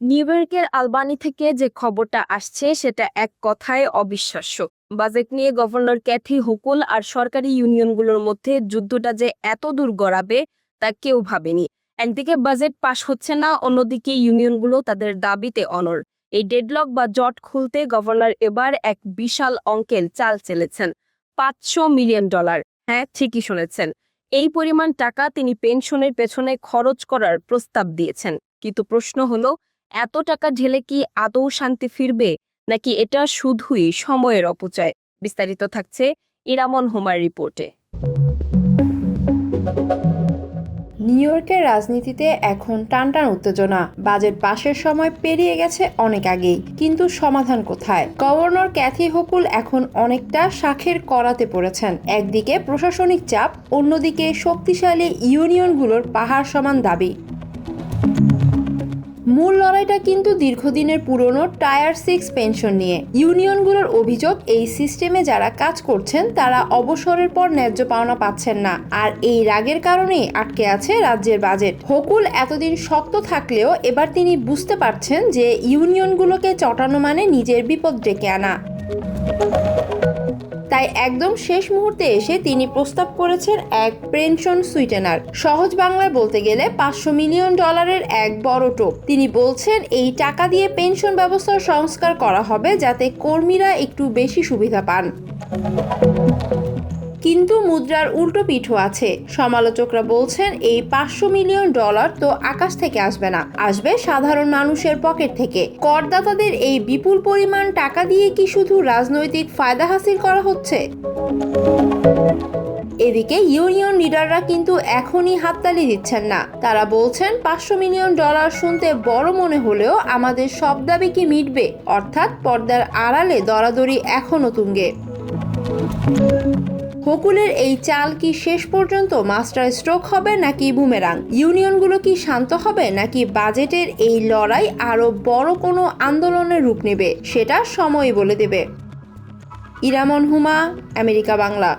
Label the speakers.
Speaker 1: New ইয়র্কের আলবানি থেকে যে খবরটা আসছে সেটা এক কথায় অবিশ্বাস্য। বাজেট নিয়ে গভর্নর ক্যাথি হোকুল আর সরকারি ইউনিয়নগুলোর মধ্যে যুদ্ধটা যে এত দূর গড়াবে তা কেউ ভাবেনি। একদিকে বাজেট পাশ হচ্ছে না, অন্যদিকে ইউনিয়নগুলো তাদের দাবিতে অনড়। এই ডেডলক বা জট খুলতে গভর্নর এবার এক বিশাল অঙ্কের চাল চেলেছেন, $500 মিলিয়ন। হ্যাঁ, ঠিকই শুনেছেন, এই পরিমাণ টাকা তিনি পেনশনের পেছনে খরচ করার প্রস্তাব দিয়েছেন। কিন্তু প্রশ্ন হলো, এত টাকা ঢেলে কি আদৌ শান্তি ফিরবে, নাকি এটা শুধুই সময়ের অপচয়? বিস্তারিত থাকছে ইরামন হুমার রিপোর্টে।
Speaker 2: নিউ ইয়র্কের রাজনীতিতে এখন টানটান উত্তেজনা। বাজেট পাশের সময় পেরিয়ে গেছে অনেক আগেই, কিন্তু সমাধান কোথায়? গভর্নর ক্যাথি হোকুল এখন অনেকটা শাখের করাতে পড়েছেন। একদিকে প্রশাসনিক চাপ, অন্যদিকে শক্তিশালী ইউনিয়নগুলোর পাহাড় সমান দাবি। মূল লড়াইটা কিন্তু দীর্ঘদিনের পুরনো টায়ার 6 পেনশন নিয়ে। ইউনিয়নগুলোর অভিযোগ, এই সিস্টেমে যারা কাজ করছেন তারা অবসরের পর ন্যায্য পাওনা পাচ্ছেন না, আর এই রাগের কারণেই আটকে আছে রাজ্যের বাজেট। হোকুল এতদিন শক্ত থাকলেও এবার তিনি বুঝতে পারছেন যে ইউনিয়নগুলোকে চটানো মানে নিজের বিপদ ডেকে আনা। তাই একদম শেষ মুহূর্তে এসে তিনি প্রস্তাব করেছেন এক পেনশন সুইটেনার। সহজ বাংলায় বলতে গেলে $500 মিলিয়ন এক বড় টোপ। তিনি বলছেন এই টাকা দিয়ে পেনশন ব্যবস্থার সংস্কার করা হবে যাতে কর্মীরা একটু বেশি সুবিধা পান। কিন্তু মুদ্রার উল্টো পিঠও আছে। সমালোচকরা বলছেন এই $500 মিলিয়ন তো আকাশ থেকে আসবে না, আসবে সাধারণ মানুষের পকেট থেকে। করদাতাদের এই বিপুল পরিমাণ টাকা দিয়ে কি শুধু রাজনৈতিক ফায়দা হাসিল করা হচ্ছে? এদিকে ইউনিয়ন লিডাররা কিন্তু এখনই হাততালি দিচ্ছেন না। তারা বলছেন $500 মিলিয়ন শুনতে বড় মনে হলেও আমাদের সব দাবি কি মিটবে? অর্থাৎ পর্দার আড়ালে দরাদরি এখনো তুঙ্গে। হোকুলের এই চাল কি শেষ পর্যন্ত মাস্টার স্ট্রোক হবে নাকি বুমেরাং? ইউনিয়নগুলো কি শান্ত হবে নাকি বাজেটের এই লড়াই আরো বড় কোনো আন্দোলনের রূপ নেবে? সেটা সময়ই বলে দেবে। ইরামন হুমা, আমেরিকা বাংলা।